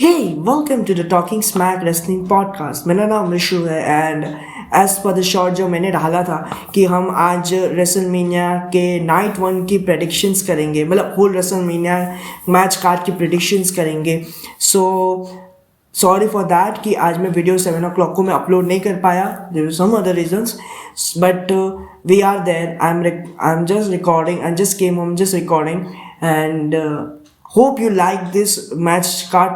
Hey, welcome to the Talking Smack Wrestling Podcast. मेरा नाम विशु है and as per the short जो मैंने डाला था कि हम आज रेसलमेनिया के नाइट 1 की प्रेडिक्शंस करेंगे, मतलब होल रेसलमेनिया मैच कार्ड की प्रेडिक्शंस करेंगे. सो सॉरी फॉर दैट कि आज मैं वीडियो 7 o'clock को मैं अपलोड नहीं कर पाया. There are some other reasons but we are there. I am just recording and just came home just recording and hope you like this match card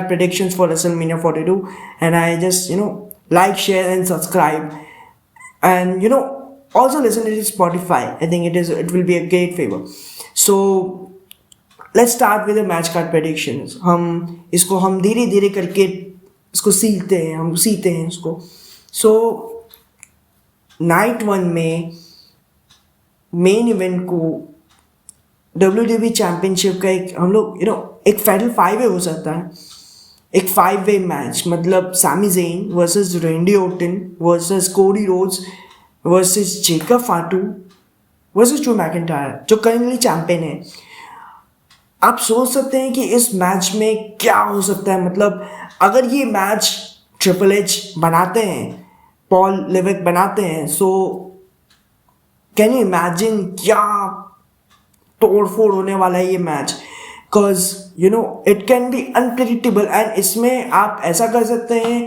predictions for WrestleMania 42, and I just like, share and subscribe, and also listen to Spotify. I think it will be a great favor. So let's start with the match card predictions. हम धीरे धीरे करके इसको सीखते हैं इसको. So night 1 में main event को WWE चैम्पियनशिप का एक हम लोग एक फेडरल 5-way हो सकता है. एक 5-way मैच, मतलब Sami Zayn versus Randy Orton versus Cody Rhodes versus Jacob Fatu versus Drew McIntyre जो करंटली चैम्पियन है. आप सोच सकते हैं कि इस मैच में क्या हो सकता है. मतलब अगर ये मैच ट्रिपल एच बनाते हैं, पॉल लेवेक बनाते हैं, सो कैन यू इमेजिन क्या तोड़ फोड़ होने वाला है ये match. Because it can be unpredictable and इसमें आप ऐसा कर सकते हैं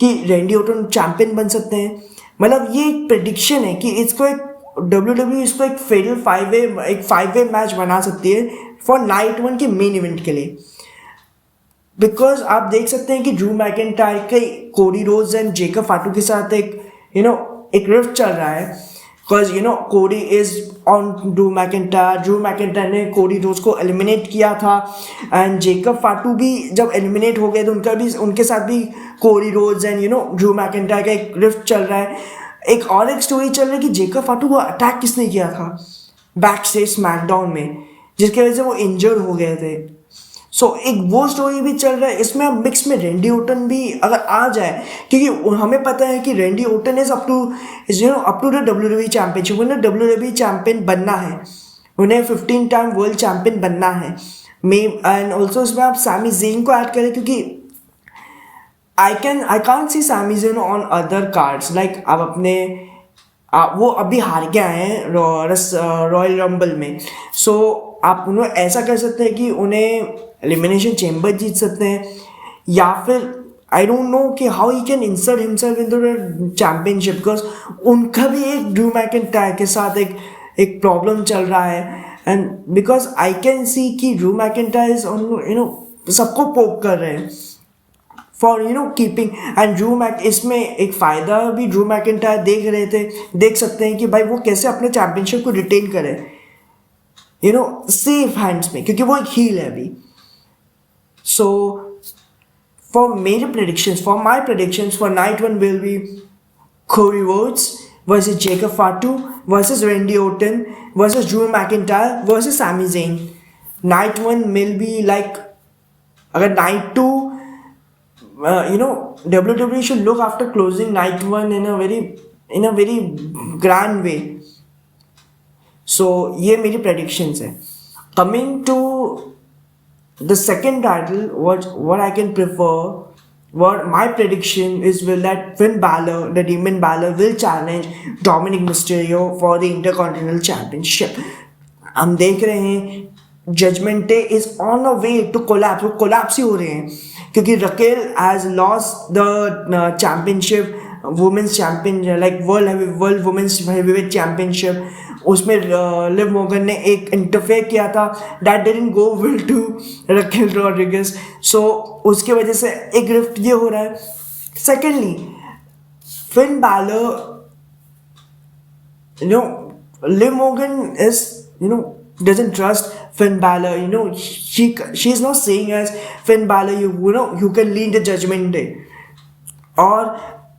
कि रेंडी ओर्टन चैम्पियन बन सकते हैं. मतलब ये एक प्रेडिक्शन है कि इसको एक WWE इसको एक फेडरल 5-way मैच बना सकती है फॉर नाइट 1 के मेन इवेंट के लिए. बिकॉज आप देख सकते हैं कि ड्रू मैकिंटायर के कोडी रोड्स एंड जेकब फाटू के साथ एक रिफ्ट चल रहा है. बिकॉज कोडी इज ऑन ड्रू मैकिंटायर ने कोडी रोड्स को एलिमिनेट किया था एंड जेकब फाटू भी जब एलिमिनेट हो गए तो उनके साथ भी Cody Rhodes and Drew McIntyre का एक रिफ्ट चल रहा है. एक स्टोरी चल रही है कि जेकब फाटू को अटैक किसने किया था बैक स्टेज स्मैकडाउन में, जिसकी वजह से वो इंजर्ड हो गए थे. सो एक वो स्टोरी भी चल रहा है. इसमें अब मिक्स में रेंडी ओर्टन भी अगर आ जाए, क्योंकि हमें पता है कि Randy Orton is up to the WWE championship. उन्हें WWE चैम्पियन बनना है, उन्हें 15 टाइम वर्ल्ड चैम्पियन बनना है. एंड ऑल्सो इसमें आप सैमी ज़ेन को ऐड करें, क्योंकि I can't see Sami Zayn on other cards. Like आप वो अभी हार के आए हैं रॉयल रंबल में. सो आप उन्हें ऐसा कर सकते हैं कि उन्हें एलिमिनेशन चेम्बर जीत सकते हैं, या फिर आई डोंट नो कि how he can insert himself in the championship. Because उनका भी एक ड्रू मैकिंटायर के साथ एक प्रॉब्लम चल रहा है. And because I can see कि ड्रू मैकिंटायर सबको पोक कर रहे हैं फॉर कीपिंग. एंड इसमें एक फ़ायदा भी ड्रू मैकिंटायर देख सकते हैं कि भाई वो कैसे अपने चैम्पियनशिप को रिटेन करे सेफ हैंड्स में, क्योंकि वो एक हील है अभी. So for my predictions for night 1 will be Cody Rhodes versus Jacob Fatu versus Randy Orton versus Drew McIntyre versus Sami Zayn. Night 1 will be like, अगर night 2 WWE should look after closing night 1 in a very grand way. So ये मेरी predictions है. Coming to the second title, what I can prefer, what my prediction is, will that Finn Balor, the Demon Balor, will challenge Dominic Mysterio for the Intercontinental Championship. हम देख रहे हैं Judgment Day is on a way to collapse. वो collapse ही हो रहे हैं, क्योंकि Raquel has lost the championship, women's champion, like world women's heavyweight championship. उसमें लिव मोगन ने एक इंटरफेयर किया था, that didn't go well to Raquel Rodriguez. So उसके वजह से एक रिफ्ट ये हो रहा है. Secondly, Finn Balor, Liv Morgan is doesn't trust Finn Balor. She is not saying as Finn Balor you can lead the Judgment Day. और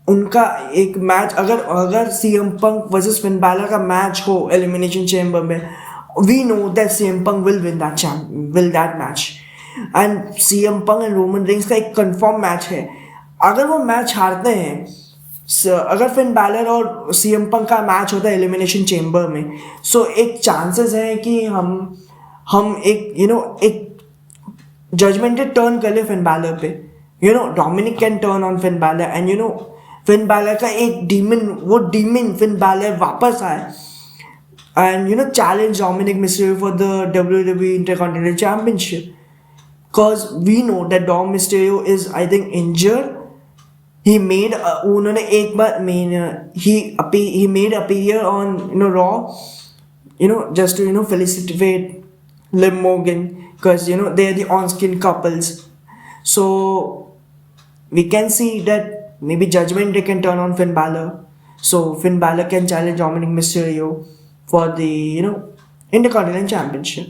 उनका एक मैच अगर CM Punk versus Finn Balor का मैच हो एलिमिनेशन चेम्बर में, we know that CM Punk will win that match. and CM Punk and Roman Reigns का एक confirm match है. अगर वो मैच हारते हैं, अगर फिन बैलर और CM Punk का मैच होता है एलिमिनेशन चेम्बर में, सो एक चांसेस है कि हम एक जजमेंट टर्न कर ले फिन बैलर पे, you know Dominik can turn on Finn Balor and you know Finn Balor का एक डीमन, वो डीमन फिन बैलर वापस आए and you know challenge Dominic Mysterio for the WWE Intercontinental Championship, because we know that Dom Mysterio is I think injured. He made उन्होंने एक बार he made appear on you know Raw, you know, just to you know felicitate Liv Morgan, because you know they are the on-screen couples. So we can see that maybe Judgment Day can turn on Finn Balor, so Finn Balor can challenge Dominic Mysterio for the you know Intercontinental Championship.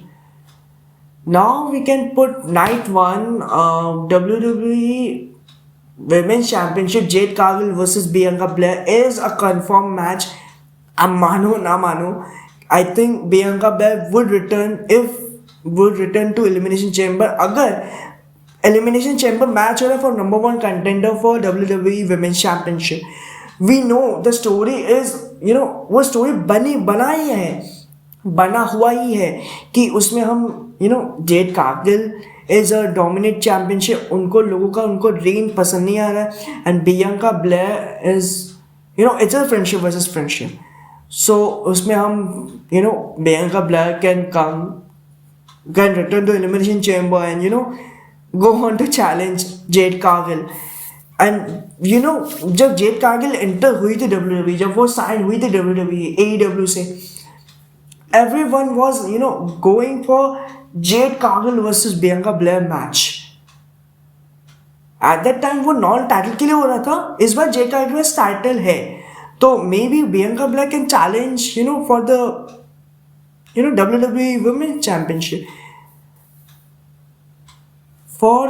Now we can put night one WWE Women's Championship, Jade Cargill versus Bianca Belair is a confirmed match. अब मानो ना मानो, I think Bianca Belair would return to Elimination Chamber अगर Elimination Chamber match हो रहा है for number one contender for WWE Women's Championship. We know the story is you know वो story बना हुआ ही है कि उसमें हम you know Z Kargil is a dominate championship, उनको लोगों का उनको रेन पसंद नहीं आ रहा है, and Bianca Blair is you know it's a friendship versus friendship. So उसमें हम you know Bianca Blair can return to Elimination Chamber and you know go on to challenge Jade Cargill. And you know जब Jade Cargill enter हुई थी WWE, जब वो sign हुई थी WWE AEW से, everyone was you know going for Jade Cargill versus Bianca Belair match. At that time वो non title के लिए हो रहा था, इस बार Jade Cargill में टाइटल है, तो may be Bianca Belair can challenge you know for the you know WWE Women's Championship. For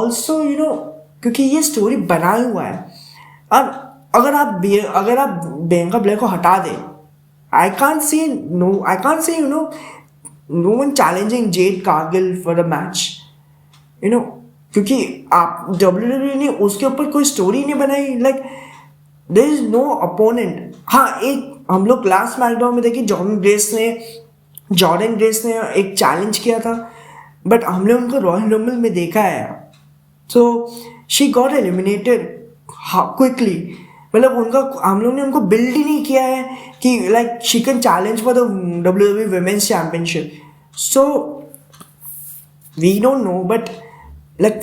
also you know क्योंकि ये स्टोरी बनाया हुआ है. अब अगर आप Bianca Belair को हटा दे, I can't see you know no one challenging Jade Cargill for a match, you know, क्योंकि आप WWE ने उसके ऊपर कोई स्टोरी नहीं बनाई, like there is no opponent. हाँ, एक हम लोग लास्ट मैकडाउन में देखे जॉर्डन ग्रेस ने एक चैलेंज किया था, बट हमने उनको रॉयल रंबल में देखा है, so she got eliminated quickly. मतलब उनका हम लोग ने उनको बिल्ड ही नहीं किया है कि like she can challenge for the WWE Women's Championship. So we don't know, but like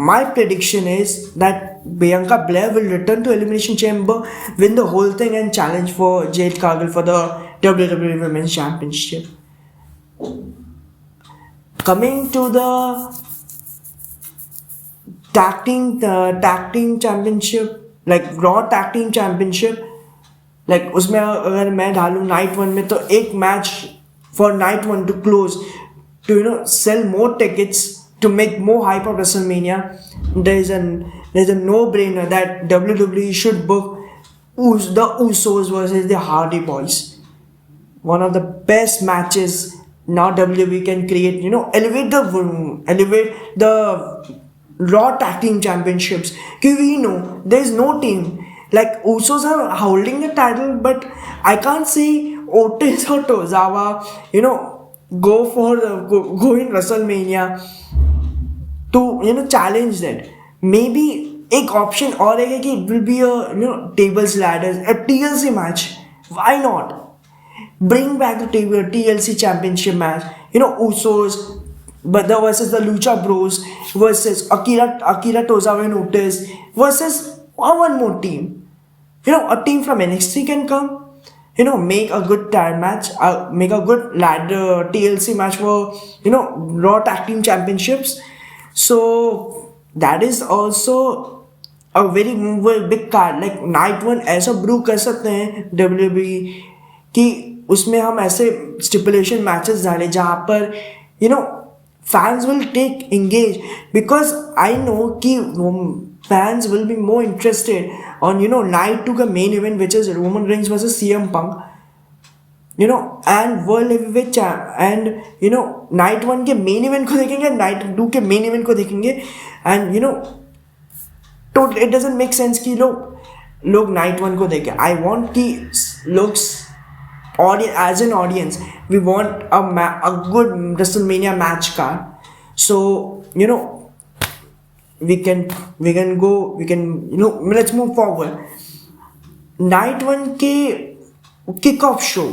my prediction is that Bianca Belair will return to Elimination Chamber, win the whole thing and challenge for Jade Cargill for the WWE Women's Championship. Coming to the tag team championship, like Raw Tag Team Championship, like उसमें अगर मैं डालूँ night one में, तो एक match for night one to close to you know sell more tickets to make more hype of WrestleMania. there is a no-brainer that WWE should book the Usos versus the Hardy Boys. One of the best matches now WWE can create, you know, elevate the Raw Tag Team Championships. Because we know there is no team. Like Usos are holding the title, but I can't see Otis or Tozawa, you know, go in WrestleMania to you know challenge that. Maybe एक option और है कि it will be a you know tables ladders, a TLC match. Why not? Bring back the TLC Championship match. You know, Usos, but versus the Lucha Bros versus Akira Tozawa and Otis versus one more team. You know, a team from NXT can come. You know, make a good tag match, make a good ladder TLC match for you know Raw Tag Team Championships. So that is also a very big card. Like night one ऐसा Bru कर सकते हैं WWE कि उसमें हम ऐसे stipulation matches डालें जहाँ पर you know fans will take engage, because I know कि fans will be more interested on you know night 2 का main event, which is Roman Reigns versus CM Punk, you know, and World Heavyweight Champ, and you know night 1 के main event को देखेंगे, night 2 के main event को देखेंगे, and you know तो it doesn't make sense कि लोग night 1 को देखें. I want कि लोग audience, as an audience, we want a good WrestleMania match card. So you know we can go, we can, you know, let's move forward. Night one के kick off show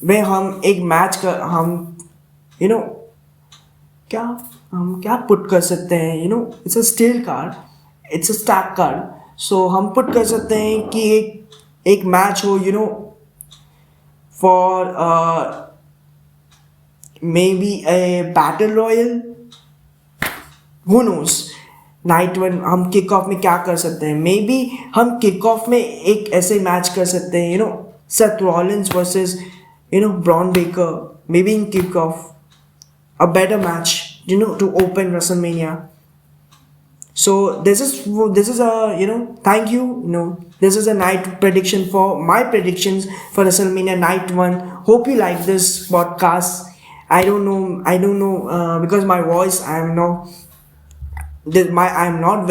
में हम एक match कर, हम you no क्या हम क्या put कर सकते हैं, you know it's a steel card, it's a stack card. So हम पुट कर सकते हैं कि एक मैच हो, you know, for maybe a battle royal, who knows. Night one हम किक ऑफ में क्या कर सकते हैं, मे बी हम किक ऑफ में एक ऐसे मैच कर सकते हैं, you know, Seth Rollins versus, you know, Bron Breakker, maybe in kick of a better match, you know, to open WrestleMania. So this is a, you know, thank you, you know, this is a night prediction for my predictions for WrestleMania night one. Hope you like this podcast. I don't know because my voice, I'm not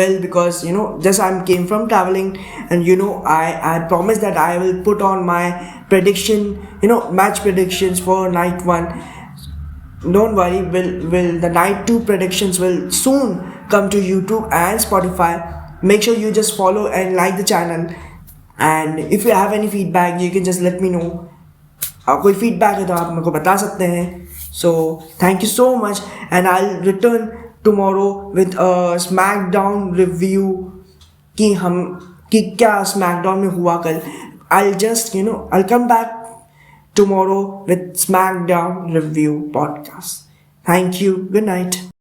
well, because you know, just I'm came from traveling, and you know, I promise that I will put on my prediction, you know, match predictions for night one. Don't worry, will the night 2 predictions will soon come to YouTube and Spotify. Make sure you just follow and like the channel, and if you have any feedback you can just let me know. कोई feedback है तो आप मेरे को बता सकते हैं. So thank you so much, and I'll return tomorrow with a SmackDown review कि क्या SmackDown में हुआ कल. I'll come back tomorrow with SmackDown review podcast. Thank you. Good night.